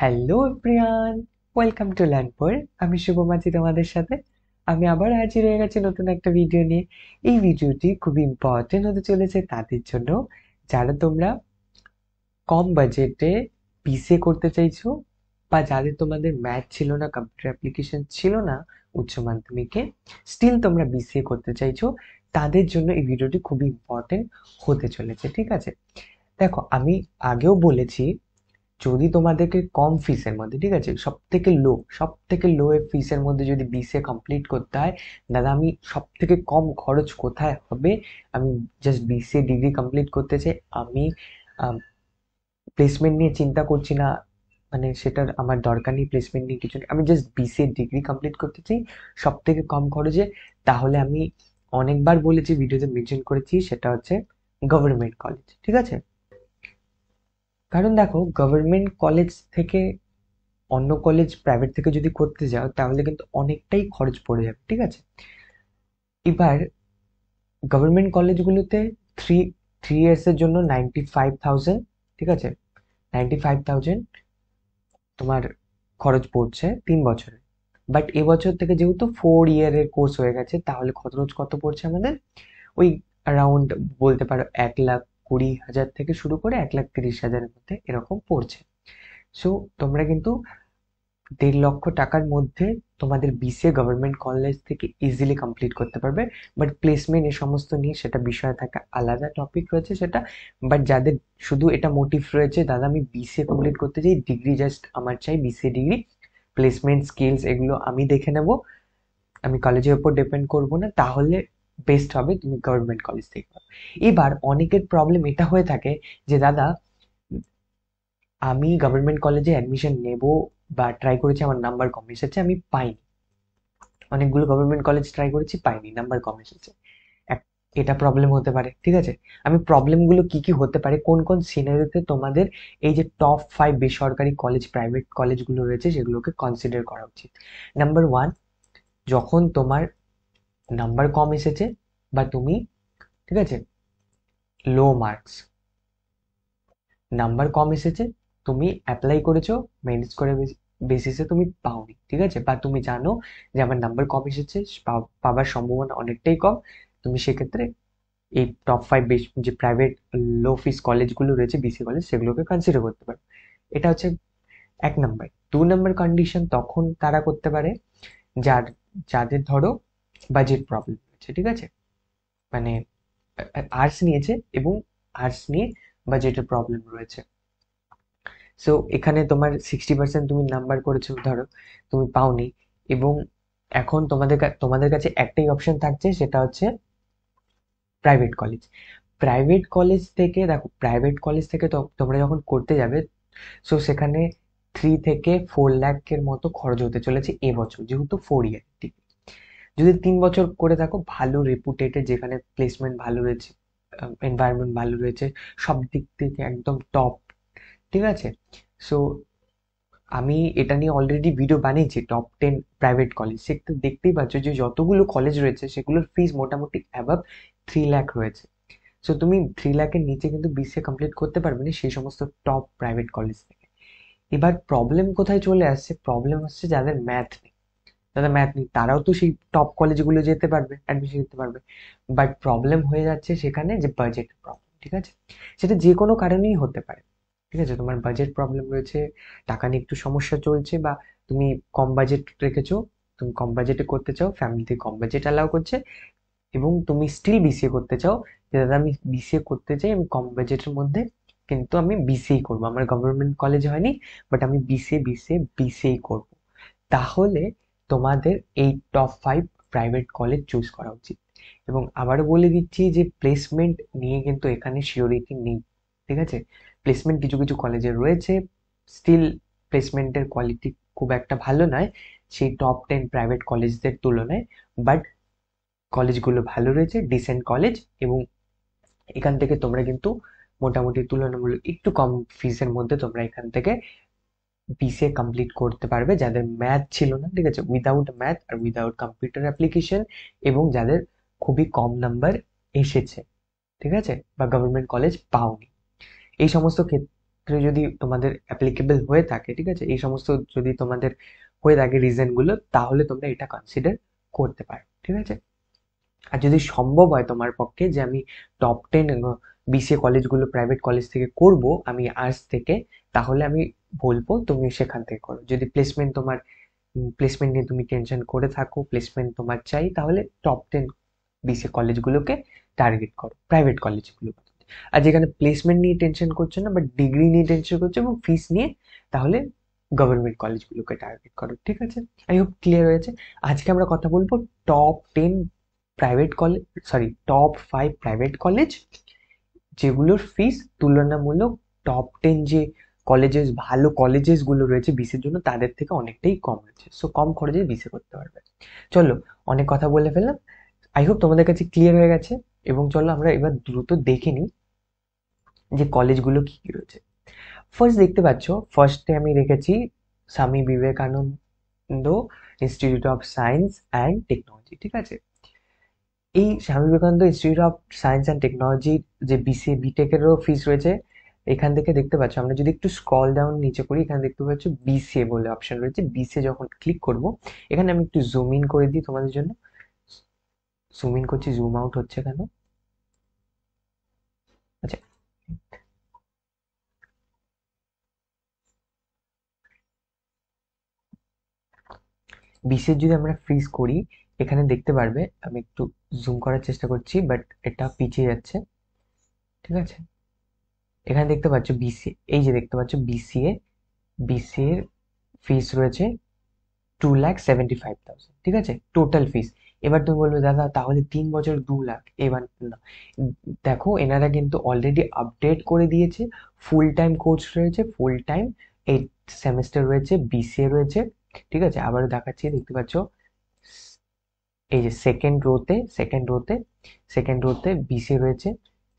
Hello everyone, welcome to Learnpur. আমি শুভম আছি তোমাদের সাথে। আমি আবার হাজির হয়ে গেছি নতুন একটা ভিডিও নিয়ে। এই ভিডিওটি খুবই ইম্পর্টেন্ট হতে চলেছে তাদের জন্য যারা তোমরা কম বাজেটে বিসিএ করতে চাইছো, বা যাদের তোমাদের ম্যাথ ছিল না, কম্পিউটার অ্যাপ্লিকেশন ছিল না উচ্চ মাধ্যমিকে, স্টিল তোমরা বিসিএ করতে চাইছো, তাদের জন্য এই ভিডিওটি খুবই ইম্পর্টেন্ট হতে চলেছে। ঠিক আছে, দেখো আমি আগেও বলেছি, যদি তোমাদেরকে কম ফিসের মধ্যে, ঠিক আছে, সব থেকে লো ফিসের মধ্যে যদি বিসিএ কমপ্লিট করতে হয়, দাদা আমি সব থেকে কম খরচ কোথায় হবে, আমি জাস্ট বিসিএ ডিগ্রি কমপ্লিট করতে চাই, আমি প্লেসমেন্ট নিয়ে চিন্তা করছি না, মানে সেটার আমার দরকার নেই, প্লেসমেন্ট নিয়ে কিছু নেই, আমি জাস্ট বিসিএ ডিগ্রি কমপ্লিট করতে চাই সব থেকে কম খরচে, তাহলে আমি অনেকবার বলেছি, ভিডিওতে মেনশন করেছি, সেটা হচ্ছে গভর্নমেন্ট কলেজ। ঠিক আছে, কারণ দেখো গভর্নমেন্ট কলেজ থেকে অন্য কলেজ প্রাইভেট থেকে যদি করতে যাও তাহলে কিন্তু অনেকটাই খরচ পড়ে যাবে। ঠিক আছে, এবার গভর্নমেন্ট কলেজগুলোতে থ্রি থ্রি ইয়ার্স এর জন্য 95,000, ঠিক আছে, 95,000 তোমার খরচ পড়ছে 3 বছরে। বাট এবছর থেকে যেহেতু 4 ইয়ারের কোর্স হয়ে গেছে, তাহলে খরচ কত পড়ছে আমাদের? ওই অ্যারাউন্ড বলতে পারো 1,20,000 থেকে শুরু করে 1,30,000-এর মধ্যে এরকম পড়ছে। সো তোমরা কিন্তু 1.5 লক্ষ টাকার মধ্যে তোমাদের বিসিএ গভর্নমেন্ট কলেজ থেকে ইজিলি কমপ্লিট করতে পারবে। বাট প্লেসমেন্ট এ সমস্ত নিয়ে সেটা বিষয় থাকে, আলাদা টপিক রয়েছে সেটা। বাট যাদের শুধু এটা মোটিভ রয়েছে, দাদা আমি বিসিএ কমপ্লিট করতে চাই, ডিগ্রি জাস্ট আমার চাই বিসিএ ডিগ্রি, প্লেসমেন্ট স্কিলস এগুলো আমি দেখে নেব, আমি কলেজের উপর ডিপেন্ড করব না, তাহলে বেস্ট হবে তুমি গভর্নমেন্ট কলেজ থেকে করো। এবার অনেকের প্রবলেম এটা হয়ে থাকে যে দাদা আমি গভর্নমেন্ট কলেজে অ্যাডমিশন নেব বা ট্রাই করেছি, আমার নাম্বার কম এসেছে, আমি পাইনি, অনেকগুলো গভর্নমেন্ট কলেজ ট্রাই করেছি পাইনি, নাম্বার কম এসেছে। এটা প্রবলেম হতে পারে। ঠিক আছে, আমি প্রবলেমগুলো কি কি হতে পারে, কোন কোন সিনারিওতে তোমাদের এই যে টপ 5 বেসরকারি কলেজ, প্রাইভেট কলেজগুলো রয়েছে সেগুলোকে কনসিডার করা উচিত। নাম্বার 1, যখন তোমার নাম্বার কম এসেছে বা তুমি, ঠিক আছে, লো মার্কস, নাম্বার কম এসেছে, তুমি অ্যাপ্লাই করেছো, ম্যানেজ করে বেসিসে তুমি পাওনি, ঠিক আছে, বা তুমি জানো যে আমার নাম্বার কম এসেছে, পাবার সম্ভাবনা অনেকটাই কম, তুমি সেক্ষেত্রে এই টপ 5 যে প্রাইভেট লো ফিস কলেজগুলো রয়েছে, বিসি কলেজ, সেগুলোকে কনসিডার করতে পারো। এটা হচ্ছে 1 নাম্বার। 2 নাম্বার কন্ডিশন তখন তারা করতে পারে যাদের ধরো বাজেট প্রবলেম রয়েছে। ঠিক আছে, মানে আর্টস নিয়েছে এবং আর্টস নিয়ে বাজেটের প্রবলেম রয়েছে। সো এখানে তোমার 60% তুমি নাম্বার করেছো, ধরো তুমি পাওনি, এবং এখন তোমাদের কাছে একটাই অপশন থাকছে, সেটা হচ্ছে প্রাইভেট কলেজ। প্রাইভেট কলেজ থেকে দেখো, প্রাইভেট কলেজ থেকে তো তোমরা যখন করতে যাবে, সো সেখানে 3 থেকে 4 লাখের মতো খরচ হতে চলেছে এবছর, যেহেতু 4 ইয়ার। ঠিক, যদি 3 বছর করে থাকো, ভালো রেপুটেটেড, যেখানে প্লেসমেন্ট ভালো রয়েছে, এনভায়রনমেন্ট ভালো রয়েছে, সব দিক থেকে একদম টপ। ঠিক আছে, সো আমি এটা নিয়ে অলরেডি ভিডিও বানিয়েছি, টপ 10 প্রাইভেট কলেজ, সেটা দেখতেই পাচ্ছ যে যতগুলো কলেজ রয়েছে সেগুলোর ফিস মোটামুটি অ্যাবাভ 3 লাখ রয়েছে। সো তুমি 3 লাখের নিচে কিন্তু বিসিএ কমপ্লিট করতে পারবে না সেই সমস্ত টপ প্রাইভেট কলেজ থেকে। এবার প্রবলেম কোথায় চলে আসছে? প্রবলেম হচ্ছে যাদের ম্যাথ নেই, তারাও তো সেই টপ কলেজগুলো যেতে পারবে, অ্যাডমিশন নিতে পারবে। বাট প্রবলেম হয়ে যাচ্ছে সেখানে যে বাজেটের প্রবলেম। ঠিক আছে, সেটা যে কোনো কারণেই হতে পারে। ঠিক আছে, তোমার বাজেট প্রবলেম রয়েছে, টাকা নিয়ে একটু সমস্যা চলছে, বা তুমি কম বাজেট রেখেছো, তুমি কম বাজেটে করতে চাও, ফ্যামিলিতে কম বাজেট অ্যালাউ করছে, এবং তুমি স্টিল বিসিএ করতে চাও, যে দাদা আমি বিসিএ করতে চাই, আমি কম বাজেটের মধ্যে, কিন্তু আমি বিসিএ করবো, আমার গভর্নমেন্ট কলেজ হয়নি, বাট আমি বিসিএ করবো, তাহলে তোমাদের এই টপ 5 প্রাইভেট কলেজ চুজ করা উচিত। এবং আবারও বলে দিচ্ছি যে প্লেসমেন্ট নিয়ে কিন্তু এখানে শিওরিটি নেই। ঠিক আছে, প্লেসমেন্ট কিছু কিছু কলেজে রয়েছে, স্টিল প্লেসমেন্টের কোয়ালিটি খুব একটা ভালো নয় সেই টপ 10 প্রাইভেট কলেজদের তুলনায়, বাট কলেজগুলো ভালো রয়েছে, ডিসেন্ট কলেজ, এবং এখান থেকে তোমরা কিন্তু মোটামুটি তুলনামূলক একটু কম ফিসের মধ্যে তোমরা এখান থেকে বিসিএ কমপ্লিট করতে পারবে, যাদের ম্যাথ ছিল না, ঠিক আছে, উইদাউট ম্যাথ আর উইদাউট কম্পিউটার অ্যাপ্লিকেশন, এবং যাদের খুবই কম নাম্বার এসেছে, ঠিক আছে, বা গভর্নমেন্ট কলেজ পাওনি, এই সমস্ত ক্ষেত্রে যদি তোমাদের অ্যাপ্লিকেবল হয়ে থাকে, ঠিক আছে, এই সমস্ত যদি তোমাদের হয়ে থাকে রিজনগুলো, তাহলে তোমরা এটা কনসিডার করতে পারো, ঠিক আছে। আর যদি সম্ভব হয় তোমার পক্ষে যে আমি টপ 10 বিসিএ কলেজগুলো প্রাইভেট কলেজ থেকে করব আমি আর্টস থেকে, তাহলে আমি বলবো তুমি সেখান থেকে করো। যদি প্লেসমেন্ট নিয়ে তুমি টেনশন করে থাকো, প্লেসমেন্ট তোমার চাই, তাহলে টপ 10 বিসিএ কলেজগুলোকে টার্গেট করো, প্রাইভেট কলেজগুলো। আর যেখানে প্লেসমেন্ট নিয়ে টেনশন করছো না, বাট ডিগ্রি নিয়ে টেনশন করছো এবং ফিস নিয়ে, তাহলে গভর্নমেন্ট কলেজগুলোকে টার্গেট করো, ঠিক আছে। আই হোপ ক্লিয়ার হয়েছে। আজকে আমরা কথা বলবো top 10 private college, sorry, top 5 private college যেগুলোর ফিস তুলনামূলক টপ 10 যে কলেজেস, ভালো কলেজেস গুলো রয়েছে বিসির জন্য, তাদের থেকে অনেকটাই কম রয়েছে। সো কম খরচে বিসি করতে পারবে। চলো, অনেক কথা বলে ফেললাম। আই হোপ তোমাদের কাছে ক্লিয়ার হয়ে গেছে। এবং চলো আমরা এবার দ্রুত দেখে নিই যে কলেজগুলো কি কি রয়েছে। ফার্স্ট দেখতে পাচ্ছ, ফার্স্টে আমি রেখেছি Swami Vivekananda institute of science and technology, ঠিক আছে। এই Swami Vivekananda institute of science and technology যে বিসিএ বিটেকেরও ফিস রয়েছে। এখান থেকে দেখতে পাচ্ছ, আমরা যদি একটু স্ক্রল ডাউন নিচে করি, এখানে দেখতে পাচ্ছ বিসিএ বলে অপশন রয়েছে। বিসিএ যখন ক্লিক করব, এখানে আমি একটু জুম ইন করে দিই তোমাদের জন্য। জুম ইন করছি, জুম আউট হচ্ছে কেন? আচ্ছা, বিসিএর যদি আমরা ফ্রিজ করি, এখানে দেখতে পারবে, আমি একটু জুম করার চেষ্টা করছি, বাট এটা পিছিয়ে যাচ্ছে, ঠিক আছে। এখানে দেখতে পাচ্ছ বিসিএ, এই যে দেখতে পাচ্ছ বিসিএ, বিসিএ এর ফিস রয়েছে 2,75,000, ঠিক আছে, টোটাল ফিস। এবার তুমি বলবে দাদা তাহলে 3 বছর 2 লাখ, এবার না, দেখো এনারা কিন্তু অলরেডি আপডেট করে দিয়েছে। ফুল টাইম কোর্স রয়েছে, ফুল টাইম 8 সেমিস্টার রয়েছে, বিসিএ রয়েছে, ঠিক আছে। আবারও দেখাচ্ছি, দেখতে পাচ্ছ এই যে সেকেন্ড রোতে বিসিএ রয়েছে।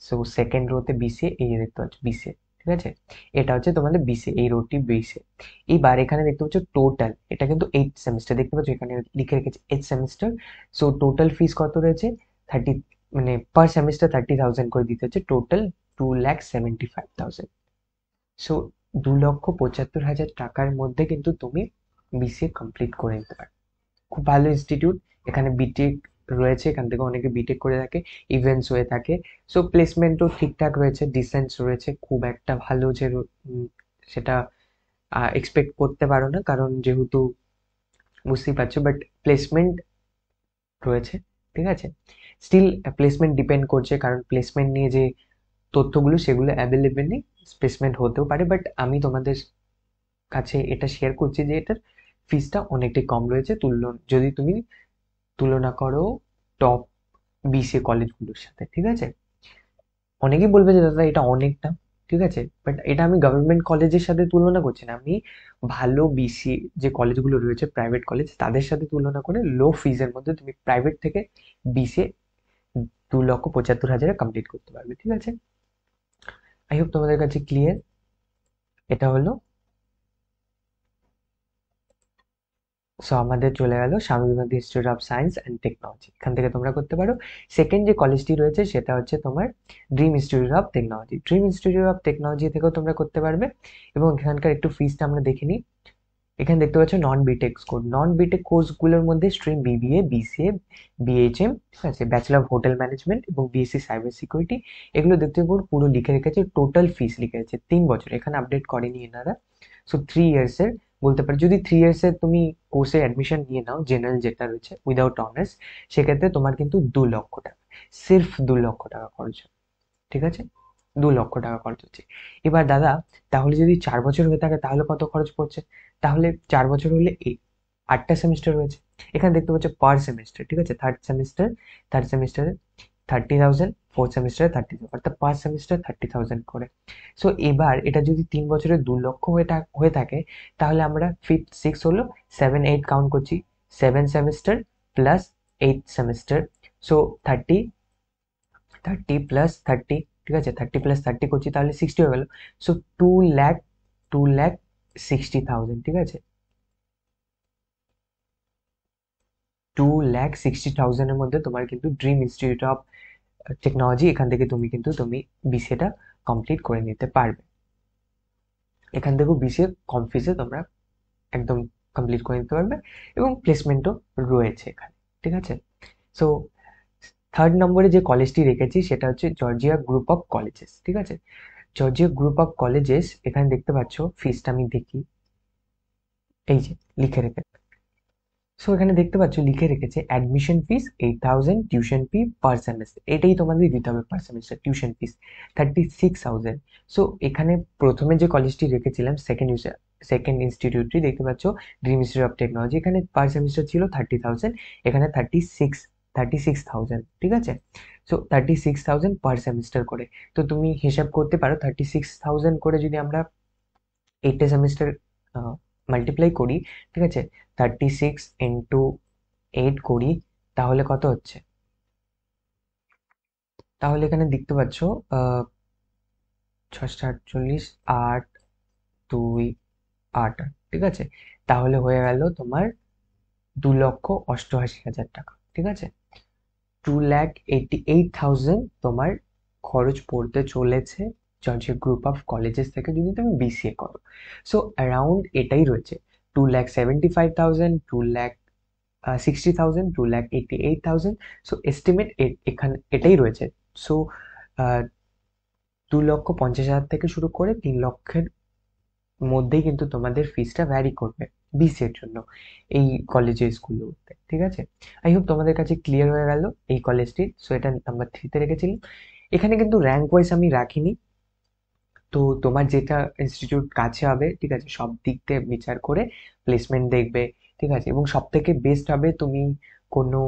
সো সেকেন্ড রোতে বিসিএ, এই যে দেখতে পাচ্ছ বিসিএ, ঠিক আছে। এটা হচ্ছে তোমাদের বিসিএ, এই রোটি বিসিএ। এইবার এখানে দেখতে পাচ্ছ টোটাল, এটা কিন্তু 8 সেমিস্টার, দেখতে পাচ্ছ এখানে লিখে রেখেছে 8 সেমিস্টার। সো টোটাল ফিস কত রয়েছে? 30, মানে পার সেমিস্টার 30,000 করে দিতে হচ্ছে, টোটাল 2,75,000। সো 2,75,000 টাকার মধ্যে কিন্তু তুমি বিসিএ কমপ্লিট করে নিতে পারো। খুব ভালো ইনস্টিটিউট। এখানে বিটেক রয়েছে, এখান থেকে অনেকে বিটেক করে থাকে, ইভেন্টস হয়ে থাকে। সো প্লেসমেন্টও ঠিকঠাক রয়েছে, ডিসেন্স রয়েছে, খুব একটা ভালো যে সেটা এক্সপেক্ট করতে পারো না, কারণ যেহেতু বুঝতেই পারছো, বাট প্লেসমেন্ট রয়েছে, ঠিক আছে। স্টিল প্লেসমেন্ট ডিপেন্ড করছে, কারণ প্লেসমেন্ট নিয়ে যে তথ্যগুলো সেগুলো অ্যাভেলেবেল নেই, প্লেসমেন্ট হতেও পারে, বাট আমি তোমাদের কাছে এটা শেয়ার করছি যে এটার ফিসটা অনেকটাই কম রয়েছে যদি তুমি তুলনা করো টপ বিসিএ কলেজগুলোর সাথে, ঠিক আছে। অনেকেই বলবে যে দাদা এটা অনেক না, ঠিক আছে, বাট এটা আমি গভর্নমেন্ট কলেজের সাথে তুলনা করছি না, আমি ভালো বিসিএ যে কলেজগুলো রয়েছে প্রাইভেট কলেজ, তাদের সাথে তুলনা করে লো ফিজের মধ্যে তুমি প্রাইভেট থেকে বিসিএ 2,75,000 কমপ্লিট করতে পারবে, ঠিক আছে। আই হোপ তোমাদের কাছে ক্লিয়ার। এটা হলো, সো আমাদের চলে গেল Swami Vivekananda institute of science and technology, এখান থেকে তোমরা করতে পারো। সেকেন্ড যে কলেজটি রয়েছে সেটা হচ্ছে তোমার dream institute of technology. Dream institute of technology থেকেও তোমরা করতে পারবে। এবং এখানকার একটু ফিসটা আমরা দেখে নিই। এখানে দেখতে পাচ্ছ নন বিটেক কোর্সগুলোর মধ্যে স্ট্রিম বিবিএ, বিসিএ, বিএইচএম, ঠিক আছে, ব্যাচেলর অফ হোটেল ম্যানেজমেন্ট এবং বিএসসি সাইবার সিকিউরিটি, এগুলো দেখতে পুরো লিখে রেখেছে, টোটাল ফিস লিখে রেখেছে 3 বছর, এখানে আপডেট করেনি এনারা। সো 3 ইয়ার্সের বলতে পারি, যদি 3 ইয়ার্সের তুমি কোর্সে অ্যাডমিশন নিয়ে নাও, জেনারেল যেটা রয়েছে উইদাউট অনার্স, সেক্ষেত্রে তোমার কিন্তু 2 লক্ষ টাকা, সির্ফ 2 লক্ষ টাকা খরচ হবে, ঠিক আছে। 2 লক্ষ টাকা খরচ হচ্ছে। এবার দাদা তাহলে যদি 4 বছর হয়ে থাকে তাহলে কত খরচ পড়ছে? তাহলে 4 বছর হলে 8টা সেমিস্টার রয়েছে। এখানে দেখতে পাচ্ছ পার সেমিস্টার, ঠিক আছে, থার্ড সেমিস্টারে 30,000, ফোর্থ সেমিস্টারে 30,000, অর্থাৎ পার সেমিস্টার 30,000 করে। সো এবার এটা যদি 3 বছরে 2 লক্ষ হয়ে থাকে, তাহলে আমরা ফিফথ সিক্স হলো 7 8 কাউন্ট করছি, 7 সেমিস্টার প্লাস 8 সেমিস্টার। সো 30, 30 + 30, ঠিক আছে, 30 + 30 করছি, তাহলে 60 হয়ে গেল। সো 2 লাখ, 2,60,000, ঠিক আছে, 2,60,000-এর মধ্যে তোমার কিন্তু ড্রিম ইনস্টিটিউট অফ টেকনোলজি, এখান থেকে তুমি বিসিএটা কমপ্লিট করে নিতে পারবে। এখান থেকেও বিসিএ কম ফিসে তোমরা একদম কমপ্লিট করে নিতে পারবে, এবং প্লেসমেন্টও রয়েছে এখানে, ঠিক আছে। সো থার্ড নম্বরে যে কলেজটি রেখেছি সেটা হচ্ছে জর্জিয়া গ্রুপ অফ কলেজেস, ঠিক আছে। জর্জিয়া গ্রুপ অফ কলেজেস, এখানে দেখতে পাচ্ছ ফিসটা আমি দেখি, এই যে লিখে রেখেছে। সো এখানে দেখতে পাচ্ছ লিখে রেখেছে অ্যাডমিশন ফিস 8,000, টিউশন ফি পার সেমেস্টার, এটাই তোমাদের দিতে হবে পার সেমেস্টার, টিউশন ফিস 36,000। সো এখানে প্রথমে যে কলেজটি রেখেছিলাম, সেকেন্ড ইনস্টিটিউটটি দেখতে পাচ্ছ, ড্রিম ইনস্টিটিউট অফ টেকনোলজি, এখানে পার সেমিস্টার ছিল 30,000, এখানে 36,000, ঠিক আছে। সো 36,000 পার সেমিস্টার করে। তো তুমি হিসাব করতে পারো 36,000 করে যদি আমরা 8টে সেমিস্টার মাল্টিপ্লাই করি, ঠিক আছে, 36 × 8 করি, তাহলে কত হচ্ছে? তাহলে এখানে দেখতে পাচ্ছ 6 × 8 = 48, 8, 2, 8, ঠিক আছে। তাহলে হয়ে গেল তোমার 2,88,000 টাকা, ঠিক আছে। 2,88,000 তোমার খরচ পড়তে চলেছে জর্জিয়া গ্রুপ অফ কলেজেস থেকে যদি তুমি বিসিএ করো। সো অ্যারাউন্ড এটাই রয়েছে, 2,75,000, 2,60,000, 2,88,000। সো এস্টিমেট এখানে এটাই রয়েছে। সো 2,50,000 থেকে শুরু করে 3 লক্ষের মধ্যেই কিন্তু তোমাদের ফিসটা ভ্যারি করবে বিসিএর জন্য এই কলেজের স্কুলগুলোতে, ঠিক আছে। আই হোপ তোমাদের কাছে ক্লিয়ার হয়ে গেল এই কলেজটি। সো এটা নাম্বার 3তে রেখেছিলাম। এখানে কিন্তু র্যাঙ্ক ওয়াইজ আমি রাখিনি, তো তোমার যেটা ইনস্টিটিউট কাছে হবে, ঠিক আছে, সব দিক দিয়ে বিচার করে প্লেসমেন্ট দেখবে, ঠিক আছে, এবং সব থেকে বেস্ট হবে তুমি কোনো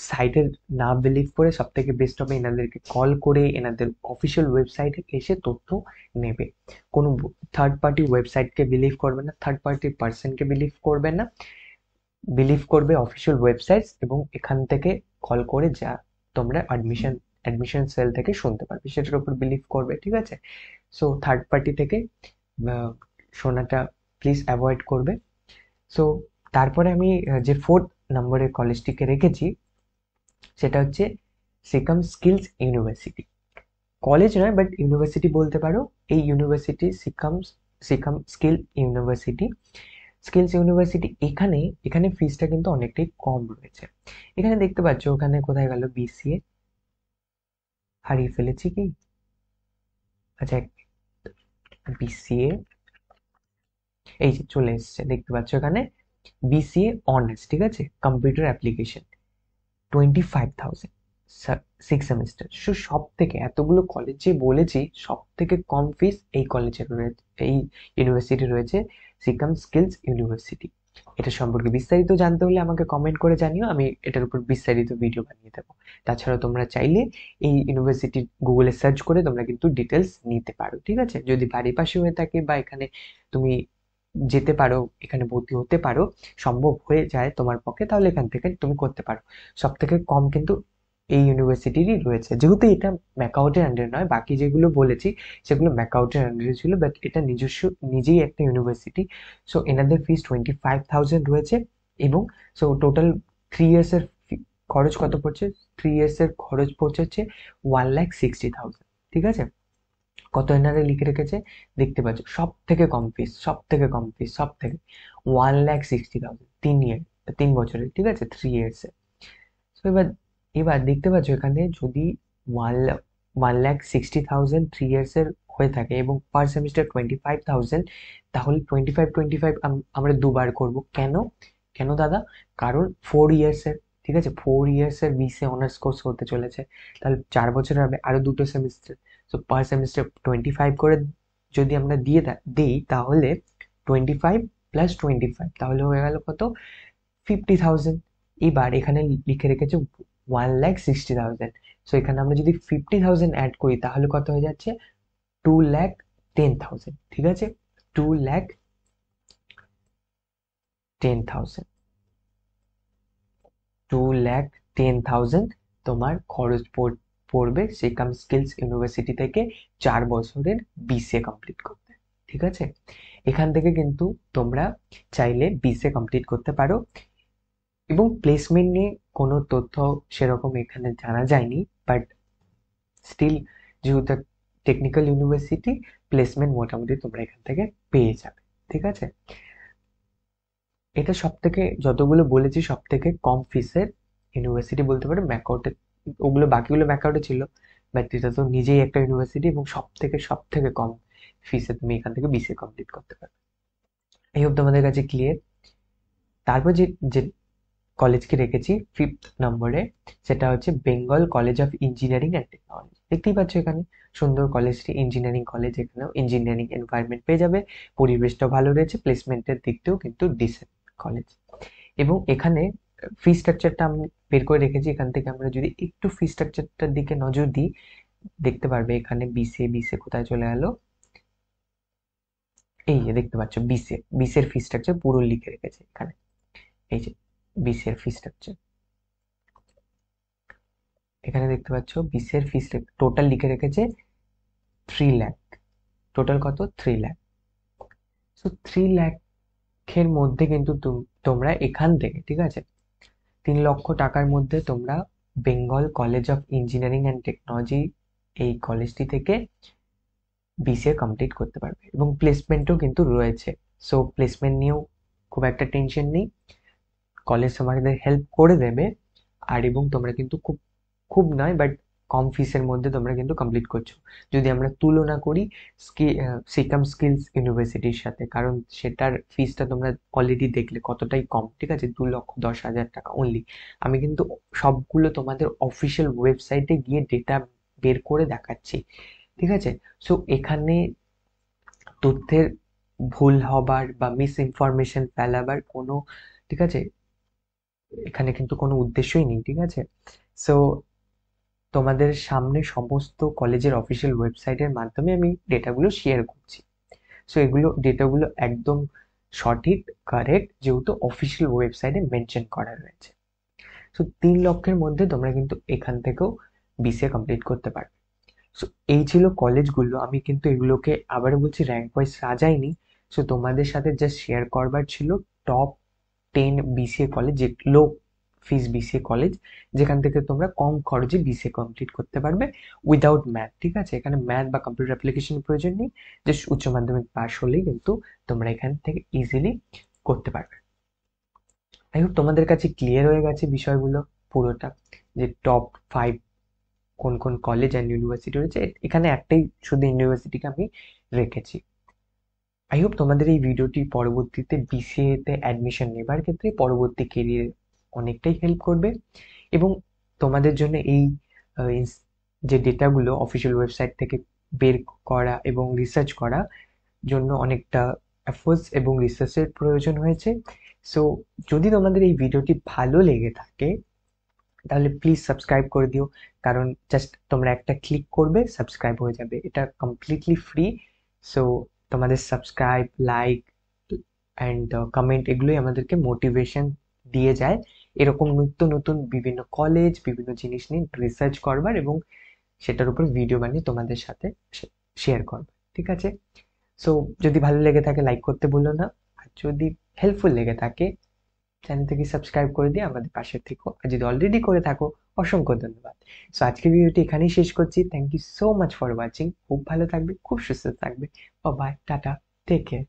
সাইটের না বিলিভ করে, সব থেকে বেস্ট হবে এনাদেরকে কল করে এনাদের অফিসিয়াল ওয়েবসাইটে এসে তথ্য নেবে। কোনো থার্ড পার্টি ওয়েবসাইটকে বিলিভ করবে না, থার্ড পার্টি পার্সনকে বিলিভ করবে না, বিলিভ করবে অফিসিয়াল ওয়েবসাইট, এবং এখান থেকে কল করে যা তোমরা অ্যাডমিশন সেল থেকে শুনতে পারবে সেটার উপর বিলিভ করবে, ঠিক আছে। সো থার্ড পার্টি থেকে শোনাটা প্লিজ অ্যাভয়েড করবে। সো তারপরে আমি যে 4th নম্বরের কলেজটিকে রেখেছি সেটা হচ্ছে সিকাম স্কিলস ইউনিভার্সিটি। কলেজ নয় বাট ইউনিভার্সিটি বলতে পারো। এই ইউনিভার্সিটি সিকাম স্কিলস ইউনিভার্সিটি, এখানে ফিসটা কিন্তু অনেকটাই কম রয়েছে। এখানে দেখতে পাচ্ছ, ওখানে কোথায় গেল বিসিএ, হারিয়ে ফেলেছি কি? আচ্ছা, বিসিএ এই যে চলে এসছে, দেখতে পাচ্ছ এখানে বিসিএ অনার্স, ঠিক আছে, কম্পিউটার অ্যাপ্লিকেশন, 25,000 6 সেমিস্টার। সব থেকে, এতগুলো কলেজে বলেছি, সব থেকে কম ফিস এই কলেজের রয়েছে, এই ইউনিভার্সিটি রয়েছে, সিকাম স্কিলস ইউনিভার্সিটি। এটা সম্পর্কে বিস্তারিত জানতে হলে আমাকে কমেন্ট করে জানিও, আমি এটার উপর বিস্তারিত ভিডিও বানিয়ে দেবো। তাছাড়া তোমরা চাইলে এই ইউনিভার্সিটি গুগলে সার্চ করে তোমরা কিন্তু ডিটেলস নিতে পারো, ঠিক আছে। যদি বাড়ির পাশে হয়ে থাকে বা এখানে তুমি যেতে পারো, এখানে ভর্তি হতে পারো, সম্ভব হয়ে যায় তোমার পক্ষে, তাহলে এখান থেকে তুমি করতে পারো। সব থেকে কম কিন্তু এই ইউনিভার্সিটিরই রয়েছে, যেহেতু এটা ম্যাকআউটের আন্ডারে নয়, বাকি যেগুলো বলেছি সেগুলো ম্যাকআউটের আন্ডারে ছিল, বাট এটা নিজেই একটা ইউনিভার্সিটি। সো এনাদের ফিস 25,000 রয়েছে, এবং সো টোটাল 3 ইয়ার্স এর খরচ কত পড়ছে? 3 ইয়ার্স এর খরচ পড়ছে হচ্ছে 1,60,000, ঠিক আছে। কত এনারে লিখে রেখেছে দেখতে পাচ্ছ, সব থেকে কম ফিস, সব থেকে 1,60,000, 3 বছরের, ঠিক আছে, 3 ইয়ার্স। তো এবার দেখতে পাচ্ছ এখানে যদি 1,60,000 3 ইয়ার্স এর হয়ে থাকে এবং পার সেমিস্টার 25,000, তাহলে 25 আমরা দুবার করব। কেন কেন দাদা? কারণ 4 ইয়ার্স এর, ঠিক আছে, 4 ইয়ার্স এর বিসিএ অনার্স কোর্স হতে চলেছে, তাহলে 4 বছরের হবে আরো 2টো সেমিস্টার। তো পার সেমিস্টার 25 করে যদি আমরা দিই, তাহলে 25 + 25, তাহলে হয়ে গেল কত? 50,000। এবার এখানে লিখে রেখেছে 1,60,000। সো এখানে আমরা যদি 50,000 অ্যাড করি তাহলে কত হয়ে যাচ্ছে? 2,10,000, ঠিক আছে, 2,10,000, 2,10,000 তোমার খরচ পড়বে সিকাম স্কিলস ইউনিভার্সিটি থেকে 4 বছরের বিসিএ কমপ্লিট করতে, ঠিক আছে। এখান থেকে কিন্তু তোমরা চাইলে বিসিএ কমপ্লিট করতে পারো, এবং প্লেসমেন্ট নিয়ে কোনো তথ্য সেরকম এখানে জানা যায়নি, বাট স্টিল যেহেতু টেকনিক্যাল ইউনিভার্সিটি প্লেসমেন্ট মোটামুটি তোমরা এখান থেকে পেয়ে যাবে, ঠিক আছে। এটা সব থেকে, যতগুলো বলেছি সব থেকে কম ফিসের ইউনিভার্সিটি বলতে পারো ম্যাকআউটে। ওগুলো বাকিগুলো ম্যাকআউটে ছিল, বাট এটা তো নিজেই একটা ইউনিভার্সিটি এবং সব থেকে কম ফিসে তুমি এখান থেকে বিসিএ কমপ্লিট করতে পারবে। এই হোপ তোমাদের কাছে ক্লিয়ার। তারপর যে যে কলেজকে রেখেছি 5th নম্বরে, সেটা হচ্ছে Bengal college of engineering and technology. দেখতেই পাচ্ছ এখানে সুন্দর কলেজটি, ইঞ্জিনিয়ারিং কলেজ, এখানেও ইঞ্জিনিয়ারিং এনভায়রনমেন্ট পেয়ে যাবে, পরিবেশটাও ভালো রয়েছে, প্লেসমেন্টের দিক দিয়েও কিন্তু ডিসেন্ট কলেজ। এবং এখানে ফি স্ট্রাকচারটা আমি বের করে রেখেছি, এখান থেকে আমরা যদি একটু ফি স্ট্রাকচারটার দিকে নজর দিই, দেখতে পারবে এখানে বিসিএ, বিসিএ কোথায় চলে গেল, এই যে দেখতে পাচ্ছ বিসিএ, বিসিএর ফি স্ট্রাকচার পুরো লিখে রেখেছে এখানে, এই যে বিসিএর ফি স্ট্রাকচার এখানে দেখতে পাচ্ছ, বিসিএর ফি টোটাল লিখে রেখেছে 3 লাখ। টোটাল কত? 3 লাখ। সো 3 লাখের মধ্যে কিন্তু তোমরা এখান থেকে, ঠিক আছে, 3 লক্ষ টাকার মধ্যে তোমরা Bengal college of engineering and technology এই কলেজটি থেকে বিসিএ কমপ্লিট করতে পারবে এবং প্লেসমেন্টও কিন্তু রয়েছে। সো প্লেসমেন্ট নিয়েও খুব একটা টেনশন নেই, কলেজ তোমাদের হেল্প করে দেবে। আর এবং তোমরা কিন্তু খুব খুব নয় বাট কম ফিসের মধ্যে তোমরা কিন্তু কমপ্লিট করছো, যদি আমরা তুলনা করি সিকাম স্কিলস ইউনিভার্সিটির সাথে, কারণ সেটার ফিসটা তোমরা অলরেডি দেখলে কতটাই কম, ঠিক আছে, 2,10,000 টাকা অনলি। আমি কিন্তু সবগুলো তোমাদের অফিসিয়াল ওয়েবসাইটে গিয়ে ডেটা বের করে দেখাচ্ছি, ঠিক আছে। সো এখানে তথ্যের ভুল হবার বা মিস ইনফরমেশন ফেলাবার কোনো, ঠিক আছে, এখানে কিন্তু কোনো উদ্দেশ্যই নেই, ঠিক আছে। সো তোমাদের সামনে সমস্ত কলেজের অফিসিয়াল ওয়েবসাইটের মাধ্যমে আমি ডেটাগুলো শেয়ার করছি। সো এগুলো ডেটাগুলো একদম সঠিক, কারেক্ট, যেহেতু অফিসিয়াল ওয়েবসাইটে মেনশন করা রয়েছে। সো 3 লক্ষের মধ্যে তোমরা কিন্তু এখান থেকেও বিসিএ কমপ্লিট করতে পারবে। সো এই ছিল কলেজগুলো, আমি কিন্তু এগুলোকে আবারও বলছি র্যাঙ্ক ওয়াইজ সাজাইনি। সো তোমাদের সাথে জাস্ট শেয়ার করবার ছিল টপ 10 বিসিএ কলেজ, যে লো ফিস বিসিএ কলেজ, যেখান থেকে তোমরা কম খরচে বিসিএ কমপ্লিট করতে পারবে উইদাউট ম্যাথ, ঠিক আছে। এখানে ম্যাথ বা কম্পিউটার অ্যাপ্লিকেশনের প্রয়োজন নেই, জাস্ট উচ্চ মাধ্যমিক পাস হলেই কিন্তু তোমরা এখান থেকে ইজিলি করতে পারবে। আই হোপ তোমাদের কাছে ক্লিয়ার হয়ে গেছে বিষয়গুলো পুরোটা, যে টপ 5 কোন কোন কলেজ অ্যান্ড ইউনিভার্সিটি রয়েছে। এখানে একটাই শুধু ইউনিভার্সিটিকে আমি রেখেছি। আই হোপ তোমাদের এই ভিডিওটি পরবর্তীতে বিসিএ তে অ্যাডমিশন নেবার ক্ষেত্রে, পরবর্তী কেরিয়ারে অনেকটাই হেল্প করবে। এবং তোমাদের জন্য এই যে ডেটাগুলো অফিসিয়াল ওয়েবসাইট থেকে বের করা এবং রিসার্চ করা জন্য অনেকটা এফোর্টস এবং রিসার্চের প্রয়োজন হয়েছে। সো যদি তোমাদের এই ভিডিওটি ভালো লেগে থাকে তাহলে প্লিজ সাবস্ক্রাইব করে দিও, কারণ জাস্ট তোমরা একটা ক্লিক করবে সাবস্ক্রাইব হয়ে যাবে, এটা কমপ্লিটলি ফ্রি। সো তোমাদের সাবস্ক্রাইব, লাইক অ্যান্ড কমেন্ট এগুলোই আমাদেরকে মোটিভেশন দিয়ে যায় এরকম নিত্য নতুন বিভিন্ন কলেজ, বিভিন্ন জিনিস নিয়ে রিসার্চ করবার এবং সেটার উপর ভিডিও বানিয়ে তোমাদের সাথে শেয়ার করবার, ঠিক আছে। সো যদি ভালো লেগে থাকে লাইক করতে ভুলো না, আর যদি হেল্পফুল লেগে থাকে চ্যানেলটিকে সাবস্ক্রাইব করে দিয়ে আমাদের পাশে থেকো, আর যদি অলরেডি করে থাকো অসংখ্য ধন্যবাদ। সো আজকের ভিডিওটি এখানেই শেষ করছি। Thank you so much for watching. খুব ভালো থাকবে, খুব সুস্থ থাকবে। Bye, tata, take care.